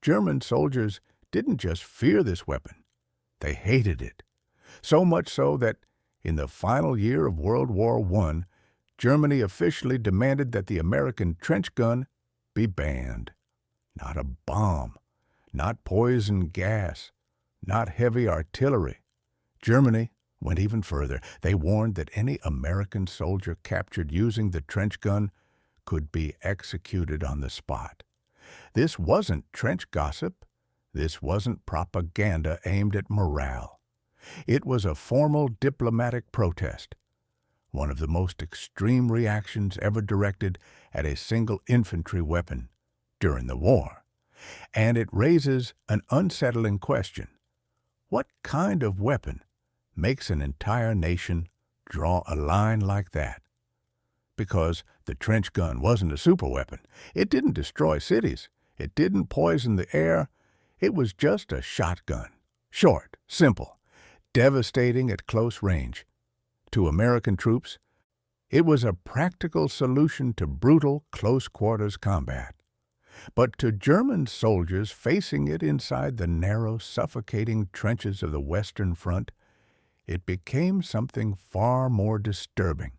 German soldiers didn't just fear this weapon, they hated it. So much so that in the final year of World War I, Germany officially demanded that the American trench gun be banned. Not a bomb, not poison gas, not heavy artillery. Germany went even further. They warned that any American soldier captured using the trench gun could be executed on the spot. This wasn't trench gossip. This wasn't propaganda aimed at morale. It was a formal diplomatic protest, one of the most extreme reactions ever directed at a single infantry weapon during the war. And it raises an unsettling question. What kind of weapon makes an entire nation draw a line like that? Because the trench gun wasn't a superweapon. It didn't destroy cities. It didn't poison the air. It was just a shotgun. Short, simple, devastating at close range. To American troops, it was a practical solution to brutal close-quarters combat. But to German soldiers facing it inside the narrow, suffocating trenches of the Western Front, it became something far more disturbing.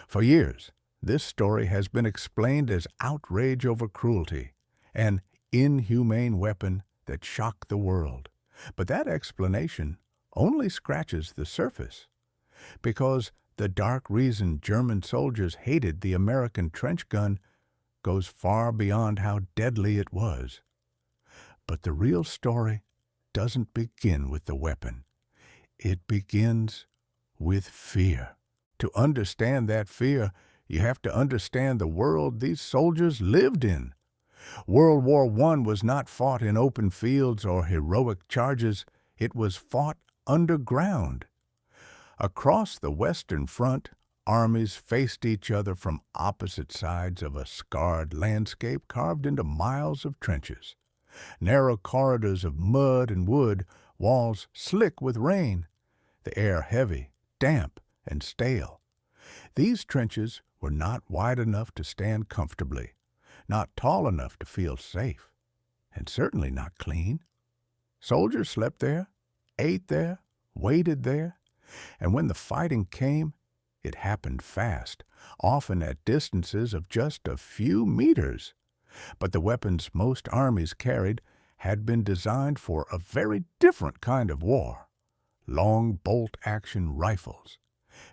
For years, this story has been explained as outrage over cruelty, an inhumane weapon that shocked the world. But that explanation only scratches the surface, because the dark reason German soldiers hated the American trench gun goes far beyond how deadly it was. But the real story doesn't begin with the weapon. It begins with fear. To understand that fear, you have to understand the world these soldiers lived in. World War I was not fought in open fields or heroic charges. It was fought underground. Across the Western Front, armies faced each other from opposite sides of a scarred landscape carved into miles of trenches. Narrow corridors of mud and wood, walls slick with rain, the air heavy, damp, and stale. These trenches were not wide enough to stand comfortably, not tall enough to feel safe, and certainly not clean. Soldiers slept there, ate there, waited there, and when the fighting came, it happened fast, often at distances of just a few meters. But the weapons most armies carried had been designed for a very different kind of war. Long bolt-action rifles,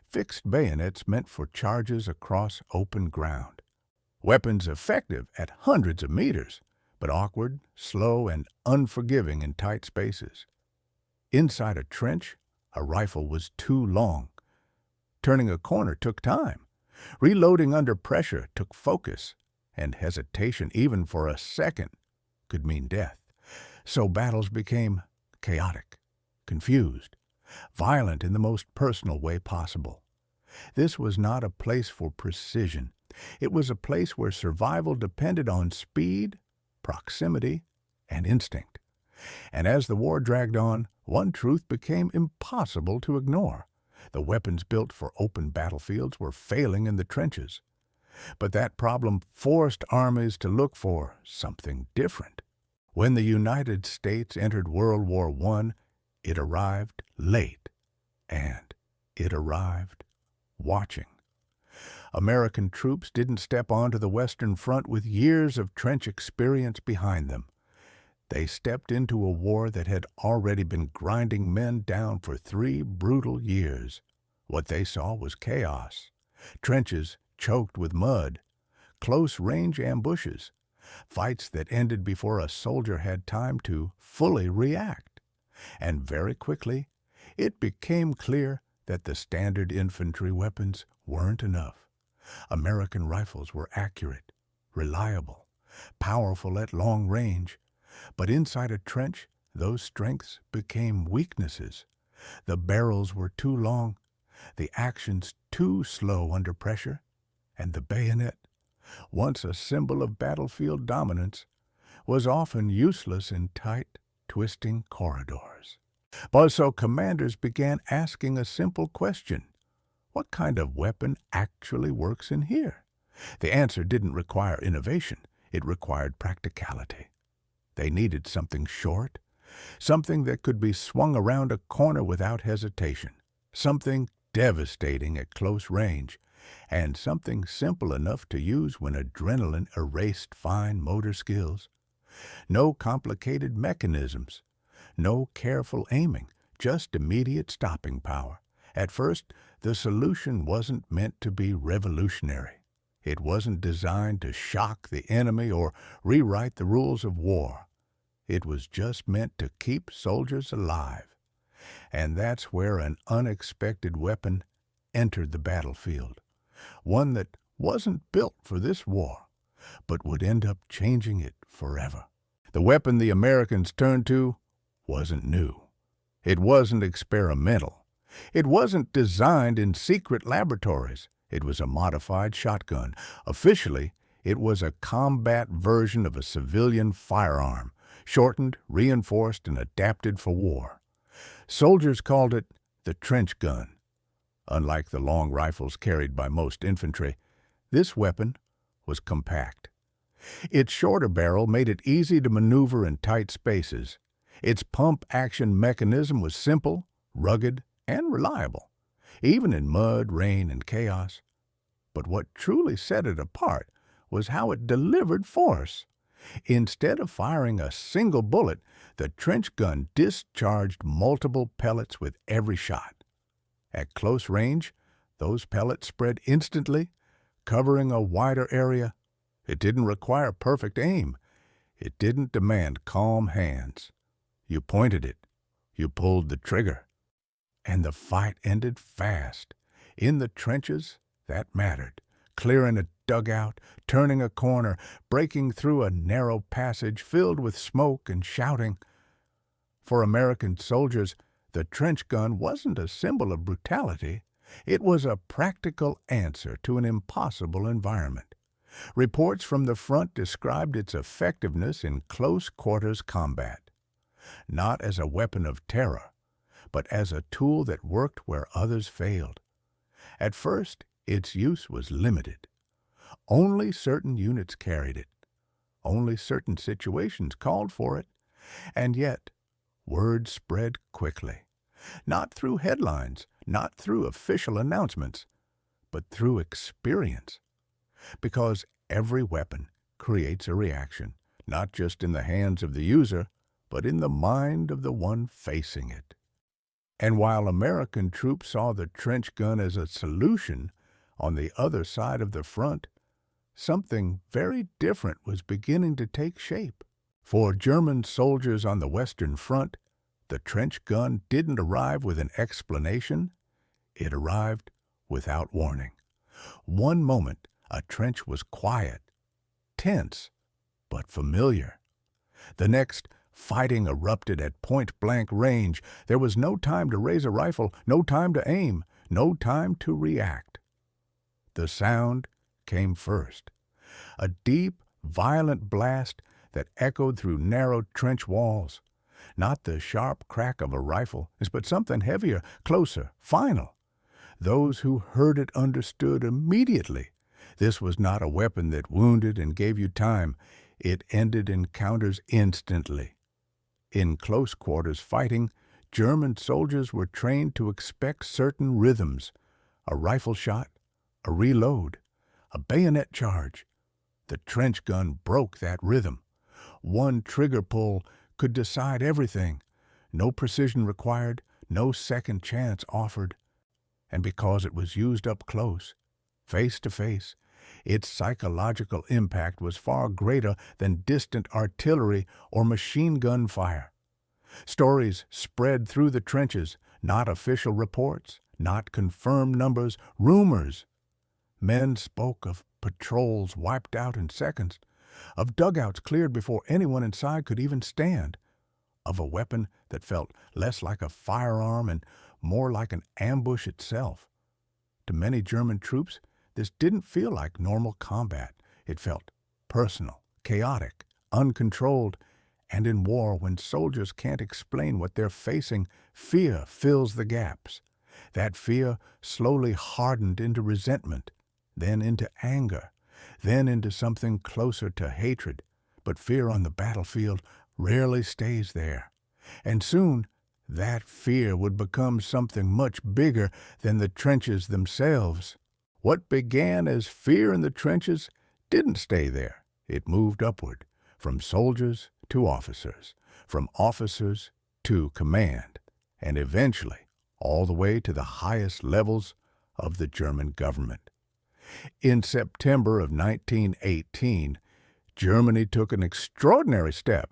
fixed bayonets meant for charges across open ground. Weapons effective at hundreds of meters, but awkward, slow, and unforgiving in tight spaces. Inside a trench, a rifle was too long. Turning a corner took time. Reloading under pressure took focus, and hesitation, even for a second, could mean death. So battles became chaotic, confused, violent in the most personal way possible. This was not a place for precision. It was a place where survival depended on speed, proximity, and instinct. And as the war dragged on, one truth became impossible to ignore. The weapons built for open battlefields were failing in the trenches. But that problem forced armies to look for something different. When the United States entered World War I, it arrived late, and it arrived watching. American troops didn't step onto the Western Front with years of trench experience behind them. They stepped into a war that had already been grinding men down for 3 brutal years. What they saw was chaos, trenches choked with mud, close-range ambushes, fights that ended before a soldier had time to fully react. And very quickly, it became clear that the standard infantry weapons weren't enough. American rifles were accurate, reliable, powerful at long range, but inside a trench, those strengths became weaknesses. The barrels were too long, the actions too slow under pressure, and the bayonet, once a symbol of battlefield dominance, was often useless in tight, twisting corridors. But so commanders began asking a simple question: what kind of weapon actually works in here? The answer didn't require innovation. It required practicality. They needed something short, something that could be swung around a corner without hesitation, something devastating at close range, and something simple enough to use when adrenaline erased fine motor skills. No complicated mechanisms, no careful aiming, just immediate stopping power. At first, the solution wasn't meant to be revolutionary. It wasn't designed to shock the enemy or rewrite the rules of war. It was just meant to keep soldiers alive. And that's where an unexpected weapon entered the battlefield. One that wasn't built for this war, but would end up changing it forever. The weapon the Americans turned to wasn't new. It wasn't experimental. It wasn't designed in secret laboratories. It was a modified shotgun. Officially, it was a combat version of a civilian firearm, shortened, reinforced, and adapted for war. Soldiers called it the trench gun. Unlike the long rifles carried by most infantry, this weapon was compact. Its shorter barrel made it easy to maneuver in tight spaces. Its pump-action mechanism was simple, rugged, and reliable, even in mud, rain, and chaos. But what truly set it apart was how it delivered force. Instead of firing a single bullet, the trench gun discharged multiple pellets with every shot. At close range, those pellets spread instantly, covering a wider area. It didn't require perfect aim. It didn't demand calm hands. You pointed it. You pulled the trigger. And the fight ended fast. In the trenches, that mattered. Clearing a dugout, turning a corner, breaking through a narrow passage filled with smoke and shouting. For American soldiers, the trench gun wasn't a symbol of brutality. It was a practical answer to an impossible environment. Reports from the front described its effectiveness in close-quarters combat, not as a weapon of terror, but as a tool that worked where others failed. At first, its use was limited. Only certain units carried it. Only certain situations called for it. And yet, word spread quickly. Not through headlines, not through official announcements, but through experience. Because every weapon creates a reaction, not just in the hands of the user, but in the mind of the one facing it. And while American troops saw the trench gun as a solution, on the other side of the front, something very different was beginning to take shape. For German soldiers on the Western Front, the trench gun didn't arrive with an explanation. It arrived without warning. One moment, a trench was quiet, tense, but familiar. The next, fighting erupted at point-blank range. There was no time to raise a rifle, no time to aim, no time to react. The sound came first. A deep, violent blast that echoed through narrow trench walls. Not the sharp crack of a rifle, but something heavier, closer, final. Those who heard it understood immediately. This was not a weapon that wounded and gave you time. It ended encounters instantly. In close quarters fighting, German soldiers were trained to expect certain rhythms. A rifle shot, a reload, a bayonet charge. The trench gun broke that rhythm. One trigger pull could decide everything. No precision required, no second chance offered. And because it was used up close, face to face, its psychological impact was far greater than distant artillery or machine gun fire. Stories spread through the trenches, not official reports, not confirmed numbers, rumors. Men spoke of patrols wiped out in seconds, of dugouts cleared before anyone inside could even stand, of a weapon that felt less like a firearm and more like an ambush itself. To many German troops, this didn't feel like normal combat. It felt personal, chaotic, uncontrolled, and in war, when soldiers can't explain what they're facing, fear fills the gaps. That fear slowly hardened into resentment, then into anger, then into something closer to hatred. But fear on the battlefield rarely stays there. And soon, that fear would become something much bigger than the trenches themselves. What began as fear in the trenches didn't stay there. It moved upward, from soldiers to officers, from officers to command, and eventually all the way to the highest levels of the German government. In September of 1918, Germany took an extraordinary step.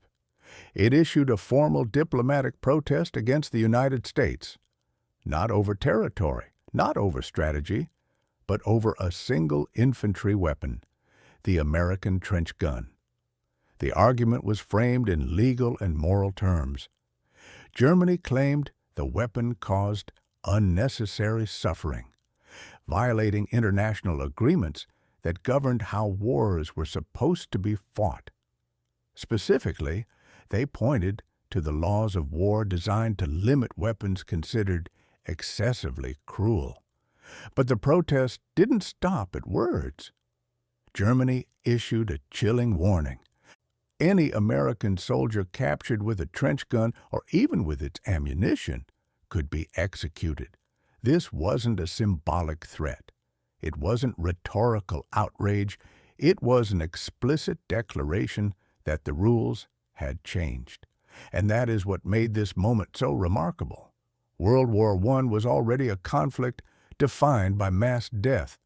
It issued a formal diplomatic protest against the United States, not over territory, not over strategy, but over a single infantry weapon, the American trench gun. The argument was framed in legal and moral terms. Germany claimed the weapon caused unnecessary suffering, violating international agreements that governed how wars were supposed to be fought. Specifically, they pointed to the laws of war designed to limit weapons considered excessively cruel. But the protest didn't stop at words. Germany issued a chilling warning. Any American soldier captured with a trench gun, or even with its ammunition, could be executed. This wasn't a symbolic threat. It wasn't rhetorical outrage. It was an explicit declaration that the rules had changed. And that is what made this moment so remarkable. World War I was already a conflict defined by mass death.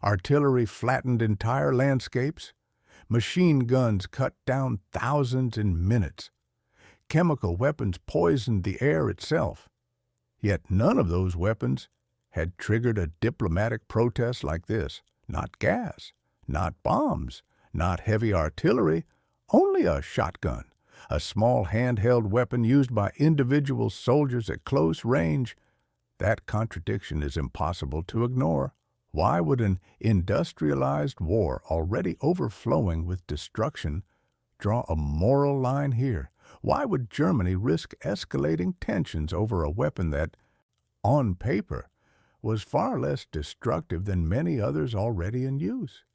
Artillery flattened entire landscapes. Machine guns cut down thousands in minutes. Chemical weapons poisoned the air itself. Yet none of those weapons had triggered a diplomatic protest like this. Not gas, not bombs, not heavy artillery, only a shotgun, a small handheld weapon used by individual soldiers at close range. That contradiction is impossible to ignore. Why would an industrialized war already overflowing with destruction draw a moral line here? Why would Germany risk escalating tensions over a weapon that, on paper, was far less destructive than many others already in use?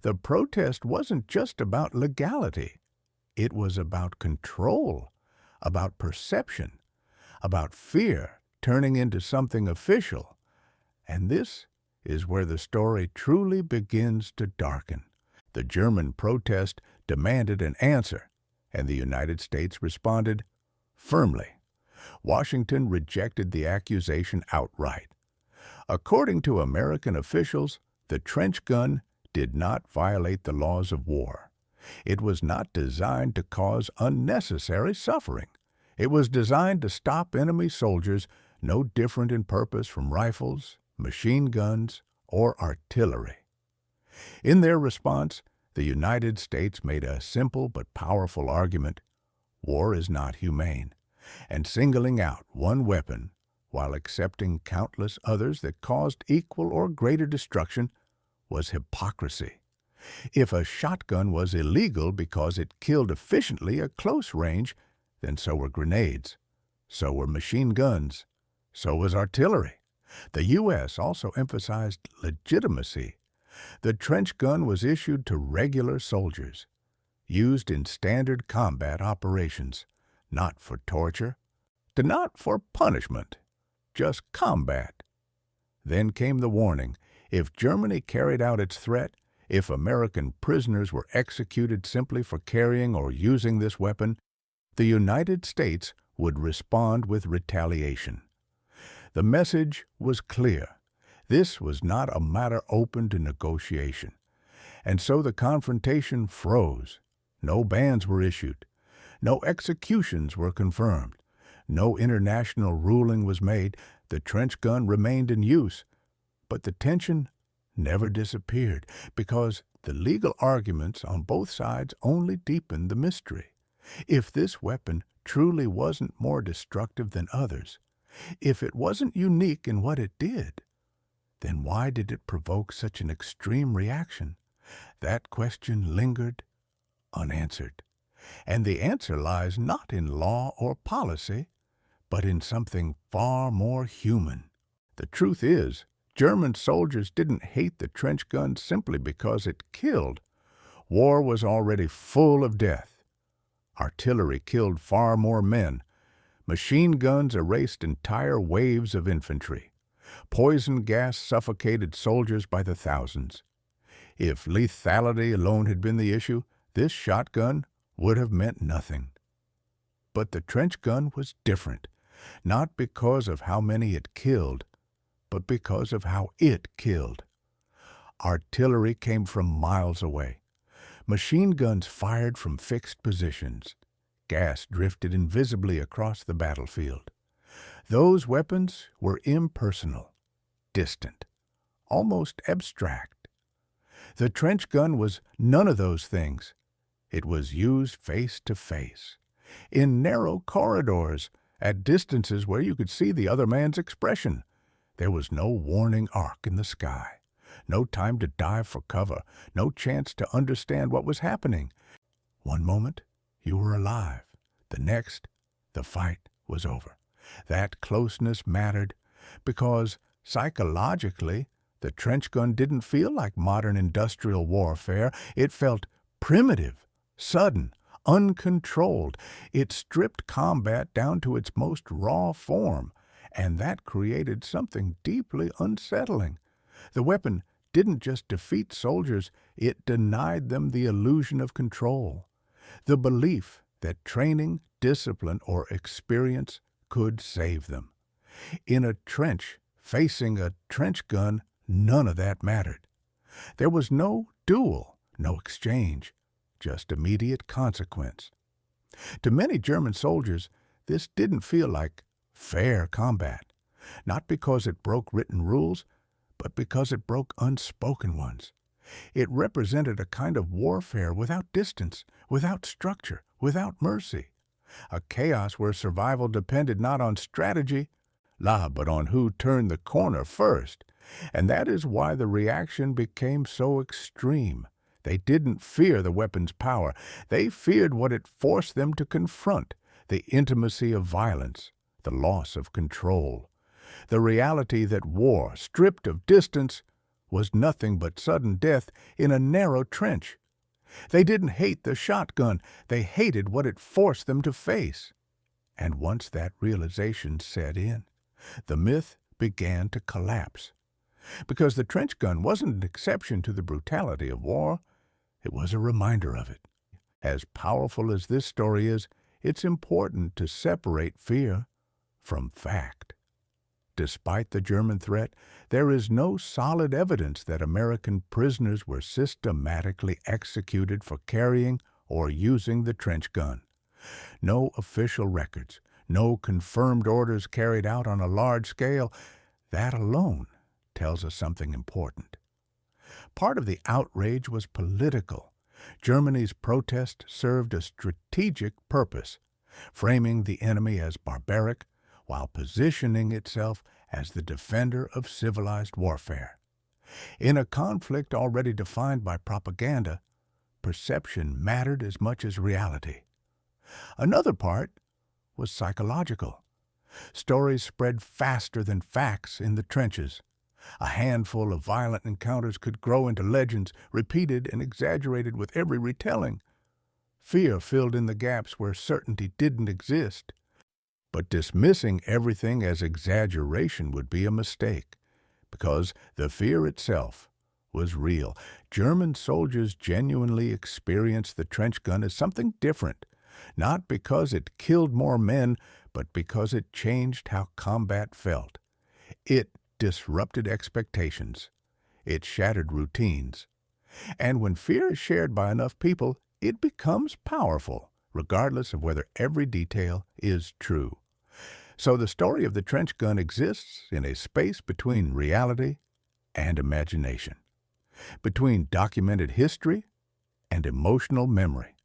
The protest wasn't just about legality. It was about control, about perception, about fear turning into something official. And this is where the story truly begins to darken. The German protest demanded an answer, and the United States responded firmly. Washington rejected the accusation outright. According to American officials, the trench gun did not violate the laws of war. It was not designed to cause unnecessary suffering. It was designed to stop enemy soldiers no different in purpose from rifles, machine guns, or artillery. In their response, the United States made a simple but powerful argument: war is not humane, and singling out one weapon while accepting countless others that caused equal or greater destruction was hypocrisy. If a shotgun was illegal because it killed efficiently at close range, then so were grenades, so were machine guns, so was artillery. The U.S. also emphasized legitimacy. The trench gun was issued to regular soldiers, used in standard combat operations, not for torture, not for punishment, just combat. Then came the warning: if Germany carried out its threat, if American prisoners were executed simply for carrying or using this weapon, the United States would respond with retaliation. The message was clear. This was not a matter open to negotiation. And so the confrontation froze. No bans were issued. No executions were confirmed. No international ruling was made. The trench gun remained in use. But the tension never disappeared, because the legal arguments on both sides only deepened the mystery. If this weapon truly wasn't more destructive than others, if it wasn't unique in what it did, then why did it provoke such an extreme reaction? That question lingered unanswered. And the answer lies not in law or policy, but in something far more human. The truth is, German soldiers didn't hate the trench gun simply because it killed. War was already full of death. Artillery killed far more men. Machine guns erased entire waves of infantry. Poison gas suffocated soldiers by the thousands. If lethality alone had been the issue, this shotgun would have meant nothing. But the trench gun was different, not because of how many it killed, but because of how it killed. Artillery came from miles away. Machine guns fired from fixed positions. Gas drifted invisibly across the battlefield. Those weapons were impersonal, distant, almost abstract. The trench gun was none of those things. It was used face to face, in narrow corridors, at distances where you could see the other man's expression. There was no warning arc in the sky, no time to dive for cover, no chance to understand what was happening. One moment, you were alive. The next, the fight was over. That closeness mattered because, psychologically, the trench gun didn't feel like modern industrial warfare. It felt primitive, sudden, uncontrolled. It stripped combat down to its most raw form, and that created something deeply unsettling. The weapon didn't just defeat soldiers, it denied them the illusion of control, the belief that training, discipline, or experience could save them. In a trench, facing a trench gun, none of that mattered. There was no duel, no exchange, just immediate consequence. To many German soldiers, this didn't feel like fair combat, not because it broke written rules, but because it broke unspoken ones. It represented a kind of warfare without distance, without structure, without mercy. A chaos where survival depended not on strategy, but on who turned the corner first. And that is why the reaction became so extreme. They didn't fear the weapon's power. They feared what it forced them to confront, the intimacy of violence, the loss of control, the reality that war, stripped of distance, was nothing but sudden death in a narrow trench. They didn't hate the shotgun. They hated what it forced them to face. And once that realization set in, the myth began to collapse. Because the trench gun wasn't an exception to the brutality of war, it was a reminder of it. As powerful as this story is, it's important to separate fear from fact. Despite the German threat, there is no solid evidence that American prisoners were systematically executed for carrying or using the trench gun. No official records, no confirmed orders carried out on a large scale. That alone tells us something important. Part of the outrage was political. Germany's protest served a strategic purpose, framing the enemy as barbaric while positioning itself as the defender of civilized warfare. In a conflict already defined by propaganda, perception mattered as much as reality. Another part was psychological. Stories spread faster than facts in the trenches. A handful of violent encounters could grow into legends, repeated and exaggerated with every retelling. Fear filled in the gaps where certainty didn't exist. But dismissing everything as exaggeration would be a mistake, because the fear itself was real. German soldiers genuinely experienced the trench gun as something different, not because it killed more men, but because it changed how combat felt. It disrupted expectations. It shattered routines. And when fear is shared by enough people, it becomes powerful, regardless of whether every detail is true. So the story of the trench gun exists in a space between reality and imagination, between documented history and emotional memory.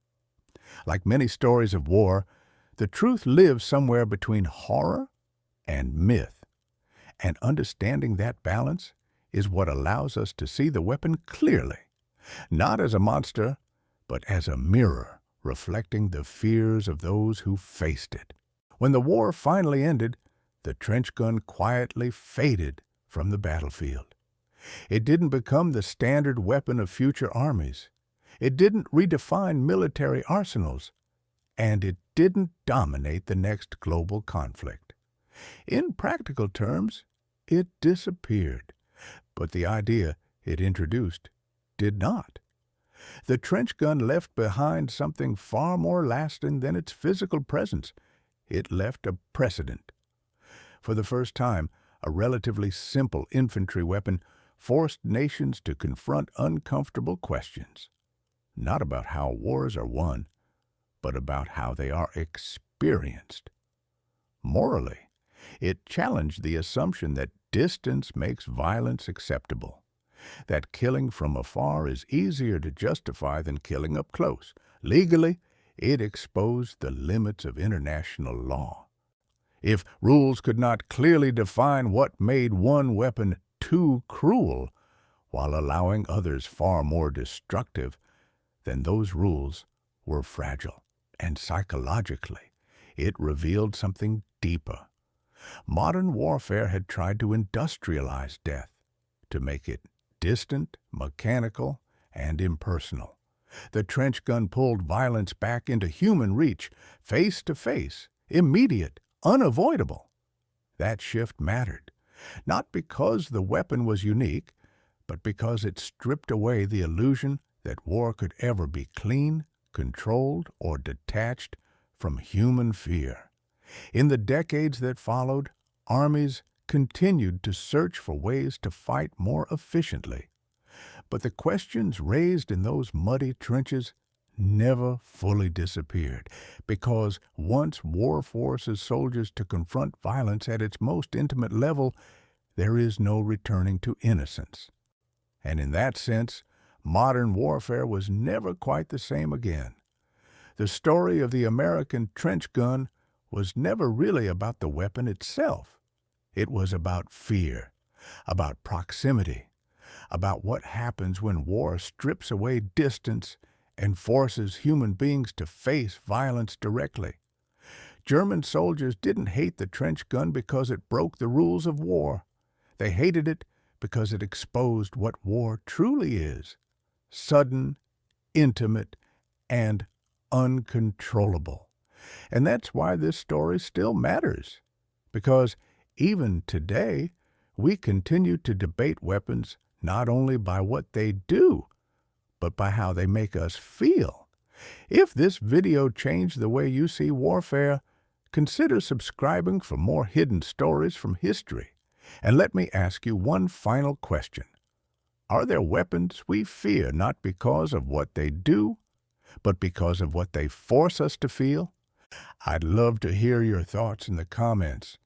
Like many stories of war, the truth lives somewhere between horror and myth. And understanding that balance is what allows us to see the weapon clearly, not as a monster, but as a mirror reflecting the fears of those who faced it. When the war finally ended, the trench gun quietly faded from the battlefield. It didn't become the standard weapon of future armies. It didn't redefine military arsenals. and it didn't dominate the next global conflict. In practical terms, it disappeared, but the idea it introduced did not. The trench gun left behind something far more lasting than its physical presence. It left a precedent. For the first time, a relatively simple infantry weapon forced nations to confront uncomfortable questions, not about how wars are won, but about how they are experienced. Morally, it challenged the assumption that distance makes violence acceptable, that killing from afar is easier to justify than killing up close. Legally, it exposed the limits of international law. If rules could not clearly define what made one weapon too cruel while allowing others far more destructive, then those rules were fragile. And psychologically, it revealed something deeper. Modern warfare had tried to industrialize death, to make it distant, mechanical, and impersonal. The trench gun pulled violence back into human reach, face to face, immediate, unavoidable. That shift mattered, not because the weapon was unique, but because it stripped away the illusion that war could ever be clean, controlled, or detached from human fear. In the decades that followed, armies continued to search for ways to fight more efficiently. But the questions raised in those muddy trenches never fully disappeared, because once war forces soldiers to confront violence at its most intimate level, there is no returning to innocence. And in that sense, modern warfare was never quite the same again. The story of the American trench gun was never really about the weapon itself. It was about fear, about proximity, about what happens when war strips away distance and forces human beings to face violence directly. German soldiers didn't hate the trench gun because it broke the rules of war. They hated it because it exposed what war truly is: sudden, intimate, and uncontrollable. And that's why this story still matters, because even today, we continue to debate weapons not only by what they do, but by how they make us feel. If this video changed the way you see warfare, consider subscribing for more hidden stories from history. And let me ask you one final question. Are there weapons we fear not because of what they do, but because of what they force us to feel? I'd love to hear your thoughts in the comments.